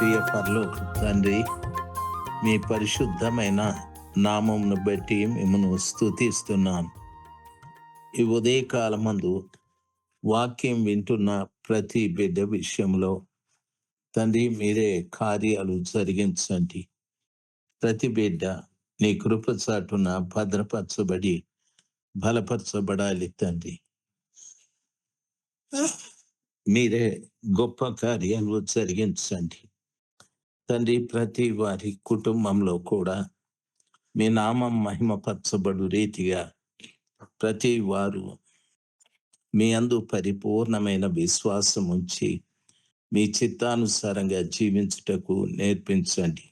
ప్రియ పరలోక తండ్రి, మీ పరిశుద్ధమైన నామమును బట్టి మిమ్మల్ని స్తుతిస్తున్నాను. ఈ ఉదయకాలమందు వాక్యం వింటున్న ప్రతి బిడ్డ విషయంలో తండ్రి మీరే కార్యాలు జరిగించండి. ప్రతి బిడ్డ నీ కృప చాటున భద్రపరచబడి బలపరచబడాలి తండ్రి. మీరే గొప్ప కార్యాలు జరిగించండి తండ్రి. ప్రతి వారి కుటుంబంలో కూడా మీ నామం మహిమపరచబడు రీతిగా ప్రతి వారు మీ అందు పరిపూర్ణమైన విశ్వాసం ఉంచి మీ చిత్తానుసారంగా జీవించుటకు నేర్పించండి.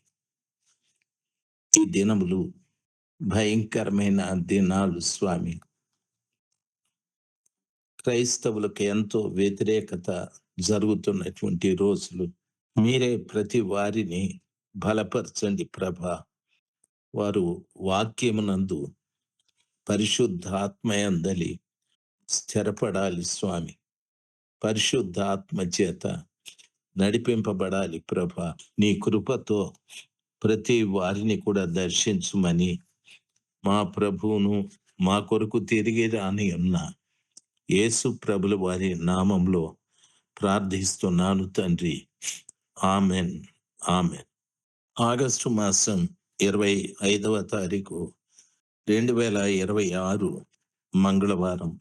ఈ దినములు భయంకరమైన దినాలు స్వామి. క్రైస్తవులకు ఎంతో వ్యతిరేకత జరుగుతున్నటువంటి రోజులు. మీరే ప్రతి వారిని బలపరచండి ప్రభా. వారు వాక్యమునందు పరిశుద్ధాత్మయందలి స్థిరపడాలి స్వామి. పరిశుద్ధాత్మ చేత నడిపింపబడాలి ప్రభా. నీ కృపతో ప్రతి వారిని కూడా దర్శించుమని మా ప్రభువును మా కొరకు తిరిగి రాని ఉన్న యేసు ప్రభుల వారి నామంలో ప్రార్థిస్తున్నాను తండ్రి. Amen, amen. ఆగస్టు మాసం 25వ తారీఖు 2026 మంగళవారం.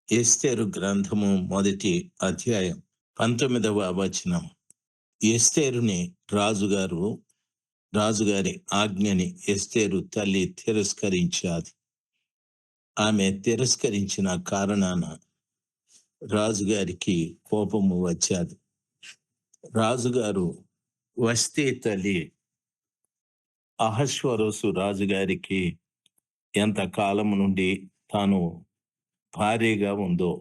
ఎస్తేరు గ్రంథము మొదటి అధ్యాయం 19వ వచనం. ఎస్తేరుని రాజుగారి ఆజ్ఞని ఎస్తేరు తల్లి తిరస్కరించాది. ఆమె తిరస్కరించిన కారణాన రాజుగారికి కోపము వచ్చాది. రాజుగారు వస్తీ తల్లి అహశ్వరోసు రాజుగారికి ఎంత కాలం నుండి తాను భార్యగా ఉందో,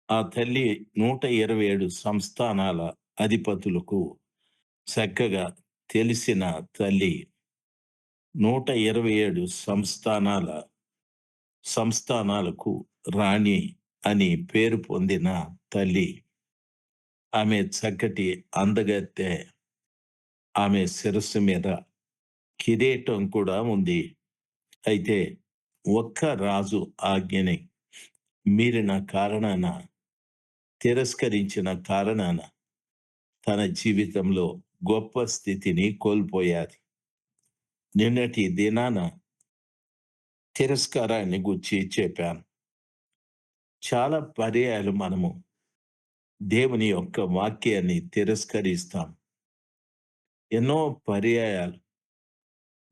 ఆ తల్లి 127 సంస్థానాల అధిపతులకు చక్కగా తెలిసిన తల్లి. 127 సంస్థానాలకు రాణి అని పేరు పొందిన తల్లి. ఆమె చక్కటి అందగత్తె. ఆమె శిరస్సు మీద కిరీటం కూడా ఉంది. అయితే ఒక్క రాజు ఆజ్ఞని మీరిన కారణాన, తిరస్కరించిన కారణాన తన జీవితంలో గొప్ప స్థితిని కోల్పోయాది. నిన్నటి దినాన తిరస్కారాన్ని గురించి చెప్పాను. చాలా పర్యాయాలు మనము దేవుని యొక్క వాక్యాన్ని తిరస్కరిస్తాం. ఎన్నో పర్యాయాలు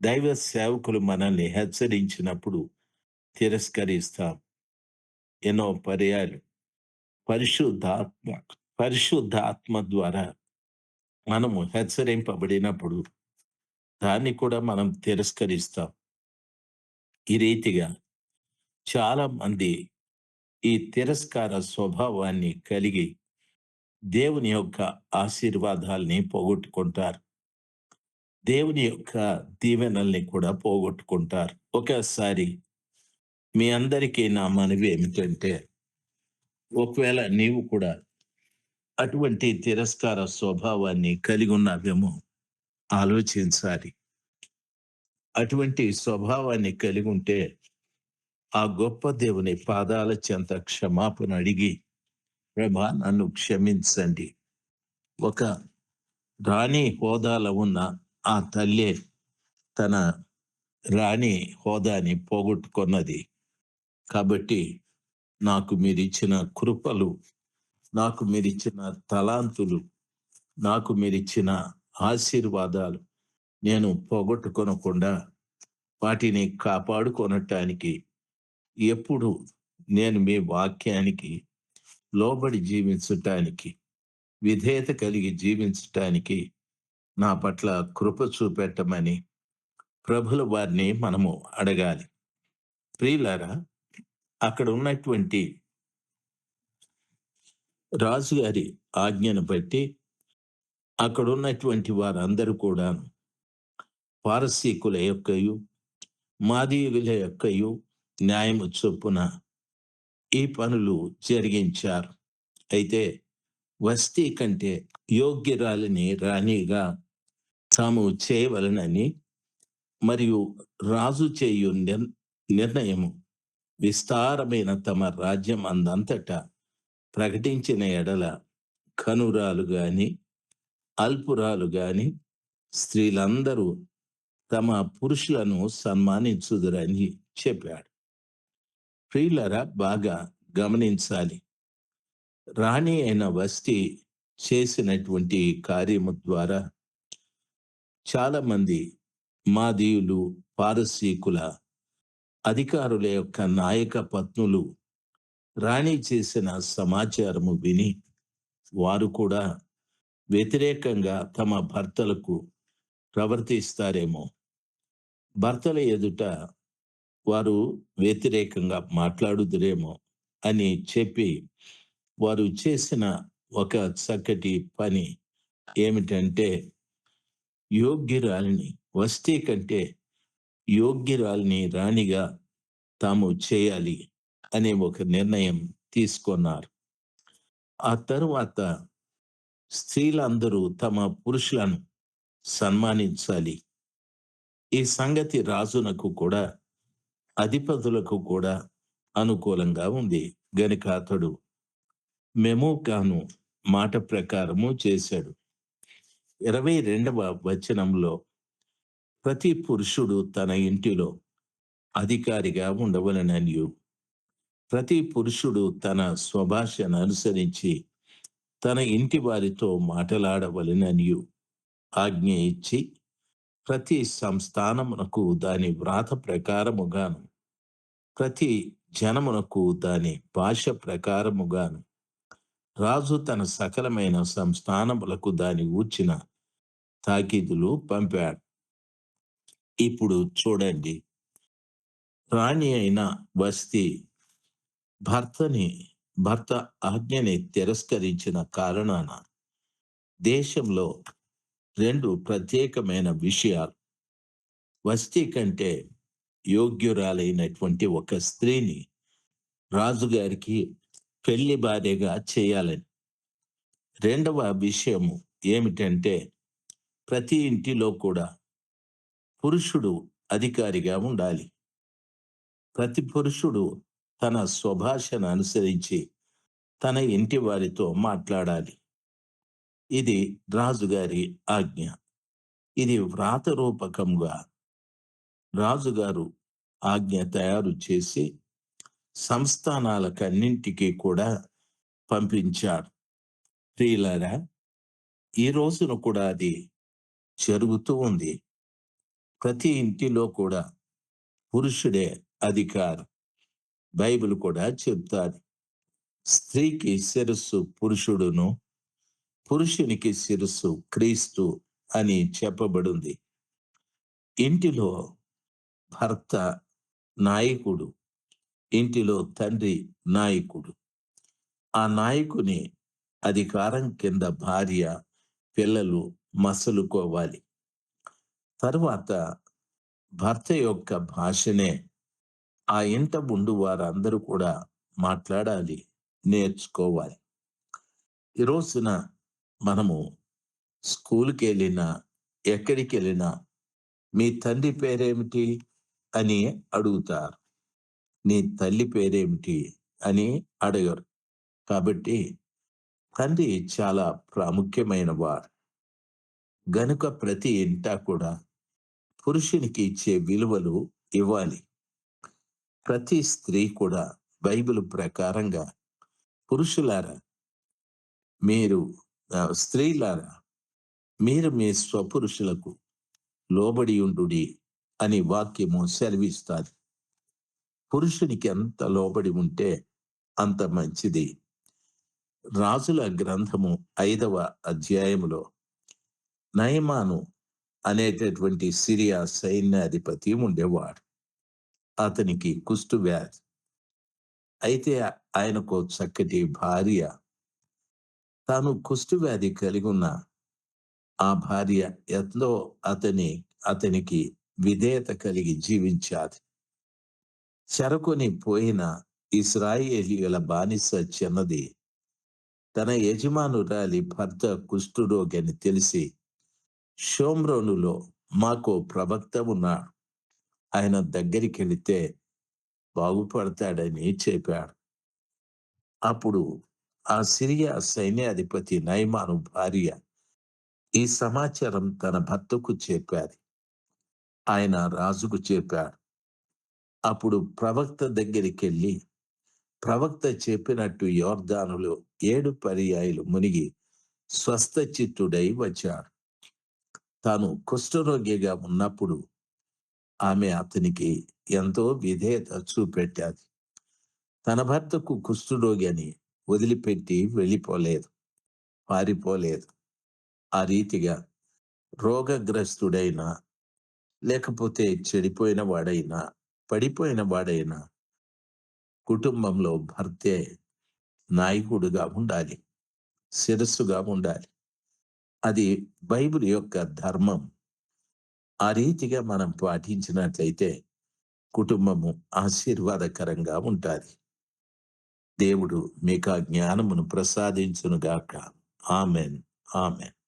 దైవ సేవకులు మనల్ని హెచ్చరించినప్పుడు తిరస్కరిస్తాం. ఎన్నో పర్యాయాలు పరిశుద్ధాత్మ ద్వారా మనము హెచ్చరింపబడినప్పుడు దాన్ని కూడా మనం తిరస్కరిస్తాం. ఈ రీతిగా చాలా మంది ఈ తిరస్కార స్వభావాన్ని కలిగి దేవుని యొక్క ఆశీర్వాదాల్ని పోగొట్టుకుంటారు. దేవుని యొక్క దీవెనల్ని కూడా పోగొట్టుకుంటారు. ఒకసారి మీ అందరికీ నా మనవి ఏమిటంటే, ఒకవేళ నీవు కూడా అటువంటి తిరస్కార స్వభావాన్ని కలిగి ఉన్నావేమో ఆలోచించాలి. అటువంటి స్వభావాన్ని కలిగి ఉంటే ఆ గొప్ప దేవుని పాదాల చెంత క్షమాపణ అడిగి, ప్రభా నన్ను క్షమించండి. ఒక రాణి హోదాలో ఉన్న ఆ తల్లే తన రాణి హోదాని పోగొట్టుకున్నది. కాబట్టి నాకు మీరిచ్చిన కృపలు, నాకు మీరిచ్చిన తలాంతులు, నాకు మీరిచ్చిన ఆశీర్వాదాలు నేను పోగొట్టుకొనకుండా వాటిని కాపాడుకొనటానికి ఎప్పుడు నేను మీ వాక్యానికి లోబడి జీవించటానికి, విధేయత కలిగి జీవించటానికి నా పట్ల కృప చూపెట్టమని ప్రభుల వారిని మనము అడగాలి. ప్రియులారా, అక్కడ ఉన్నటువంటి రాజుగారి ఆజ్ఞను బట్టి అక్కడ ఉన్నటువంటి వారందరూ కూడా పారసీకుల యొక్కయు మాదీయుల యొక్కయు న్యాయము చొప్పున ఈ పనులు జరిగించారు. అయితే వస్తీ కంటే యోగ్యురాలిని రాణిగా తాము చేయవలెనని మరియు రాజు చేయు నిర్ణయము విస్తారమైన తమ రాజ్యం అందంతటా ప్రకటించిన ఎడల కనురాలు గాని అల్పురాలు గాని స్త్రీలందరూ తమ పురుషులను సన్మానించుదురని చెప్పాడు. ప్రియులరా, బాగా గమనించాలి. రాణి అయిన వస్తీ చేసినటువంటి కార్యము ద్వారా చాలా మంది మాదీయులు, పారసీకుల అధికారుల యొక్క నాయక పత్నులు రాణి చేసిన సమాచారము విని వారు కూడా వ్యతిరేకంగా తమ భర్తలకు ప్రవర్తిస్తారేమో, భర్తల ఎదుట వారు వ్యతిరేకంగా మాట్లాడుదురేమో అని చెప్పి వారు చేసిన ఒక చక్కటి పని ఏమిటంటే, యోగ్యురాలిని, వస్తీ కంటే యోగ్యురాలిని రాణిగా తాము చేయాలి అనే ఒక నిర్ణయం తీసుకున్నారు. ఆ తరువాత స్త్రీలందరూ తమ పురుషులను సన్మానించాలి. ఈ సంగతి రాజునకు కూడా అధిపతులకు కూడా అనుకూలంగా ఉంది గనుక అతడు మెమూకాను మాట ప్రకారము చేశాడు. 22వ వచనంలో ప్రతి పురుషుడు తన ఇంటిలో అధికారిగా ఉండవలెననియు ప్రతి పురుషుడు తన స్వభాషను అనుసరించి తన ఇంటి వారితో మాటలాడవలెననియు ఆజ్ఞ ఇచ్చి ప్రతి సంస్థానమునకు దాని వ్రాత ప్రకారముగాను ప్రతి జనమునకు దాని భాష ప్రకారముగాను రాజు తన సకలమైన సంస్థానములకు దాని ఊర్చిన తాకీదులు పంపాడు. ఇప్పుడు చూడండి, రాణి అయిన వస్తీ భర్త ఆజ్ఞని తిరస్కరించిన కారణాన దేశంలో 2 ప్రత్యేకమైన విషయాలు. వస్తీ కంటే యోగ్యురాలైనటువంటి ఒక స్త్రీని రాజుగారికి పెళ్లి భార్యగా చేయాలని. రెండవ విషయము ఏమిటంటే, ప్రతి ఇంటిలో కూడా పురుషుడు అధికారిగా ఉండాలి. ప్రతి పురుషుడు తన స్వభాషను అనుసరించి తన ఇంటి వారితో మాట్లాడాలి. ఇది రాజుగారి ఆజ్ఞ. ఇది వ్రాతరూపకంగా రాజుగారు ఆజ్ఞ తయారు చేసి సంస్థానాలకన్నింటికీ కూడా పంపించాడు. ప్రియులారా, ఈ రోజున కూడా అది జరుగుతూ ఉంది. ప్రతి ఇంటిలో కూడా పురుషుడే అధికారం. బైబిల్ కూడా చెప్తాది, స్త్రీకి శిరస్సు పురుషుడును, పురుషునికి శిరస్సు క్రీస్తు అని చెప్పబడింది. ఇంటిలో భర్త నాయకుడు, ఇంటిలో తండ్రి నాయకుడు. ఆ నాయకుని అధికారం కింద భార్య, పిల్లలు మసలుకోవాలి. తరువాత భర్త యొక్క భాషనే ఆ ఇంట ఉండు వారందరూ కూడా మాట్లాడాలి, నేర్చుకోవాలి. ఈ రోజున మనము స్కూల్కి వెళ్ళినా, ఎక్కడికి వెళ్ళినా మీ తండ్రి పేరేమిటి అని అడుగుతారు, నీ తల్లి పేరేమిటి అని అడగరు. కాబట్టి తండ్రి చాలా ప్రాముఖ్యమైన వాడు గనుక ప్రతి ఇంట కూడా పురుషునికి ఇచ్చే విలువలు ఇవ్వాలి. ప్రతి స్త్రీ కూడా బైబిల్ ప్రకారంగా, పురుషులారా మీరు, స్త్రీలారా మీరు మీ స్వపురుషులకు లోబడి ఉండుడి అని వాక్యము సెలవిస్తారు. పురుషునికి ఎంత లోబడి ఉంటే అంత మంచిది. రాజుల గ్రంథము 5వ అధ్యాయములో నయమాను అనేటటువంటి సిరియా సైన్యాధిపతి ఉండేవాడు. అతనికి కుష్టు వ్యాధి. అయితే ఆయనకు చక్కటి భార్య. తాను కుష్టు వ్యాధి కలిగి ఉన్న ఆ భార్య ఎంతో అతనికి విధేయత కలిగి జీవించాది. చెరకొని పోయిన ఇశ్రాయేలీయుల బానిస చిన్నది తన యజమానురాలి భర్త కుష్ఠరోగి అని తెలిసి షోమ్రోనులో మాకో ప్రవక్త ఉన్నాడు. ఆయన దగ్గరికెళితే బాగుపడతాడని చెప్పాడు. అప్పుడు ఆ సిరియా సైన్యాధిపతి నయమాను భార్య ఈ సమాచారం తన భర్తకు చెప్పాది. ఆయన రాజుకు చెప్పాడు. అప్పుడు ప్రవక్త దగ్గరికెళ్ళి ప్రవక్త చెప్పినట్టు యోర్దానులో 7 పర్యాయాలు మునిగి స్వస్థచిత్తుడై వచ్చాడు. తాను కుష్ఠరోగిగా ఉన్నప్పుడు ఆమె అతనికి ఎంతో విధేయత చూపెట్టాది. తన భర్తకు కుష్ఠరోగి అని వదిలిపెట్టి వెళ్ళిపోలేదు, పారిపోలేదు. ఆ రీతిగా రోగగ్రస్తుడైనా, లేకపోతే చెడిపోయిన వాడైనా, పడిపోయిన వాడైనా కుటుంబంలో భర్తే నాయకుడుగా ఉండాలి, శిరస్సుగా ఉండాలి. అది బైబిల్ యొక్క ధర్మం. ఆ రీతిగా మనం పాటించినట్లయితే కుటుంబము ఆశీర్వాదకరంగా ఉంటాది. దేవుడు మీకు ఆ జ్ఞానమును ప్రసాదించునుగాక. ఆమెన్. ఆమెన్.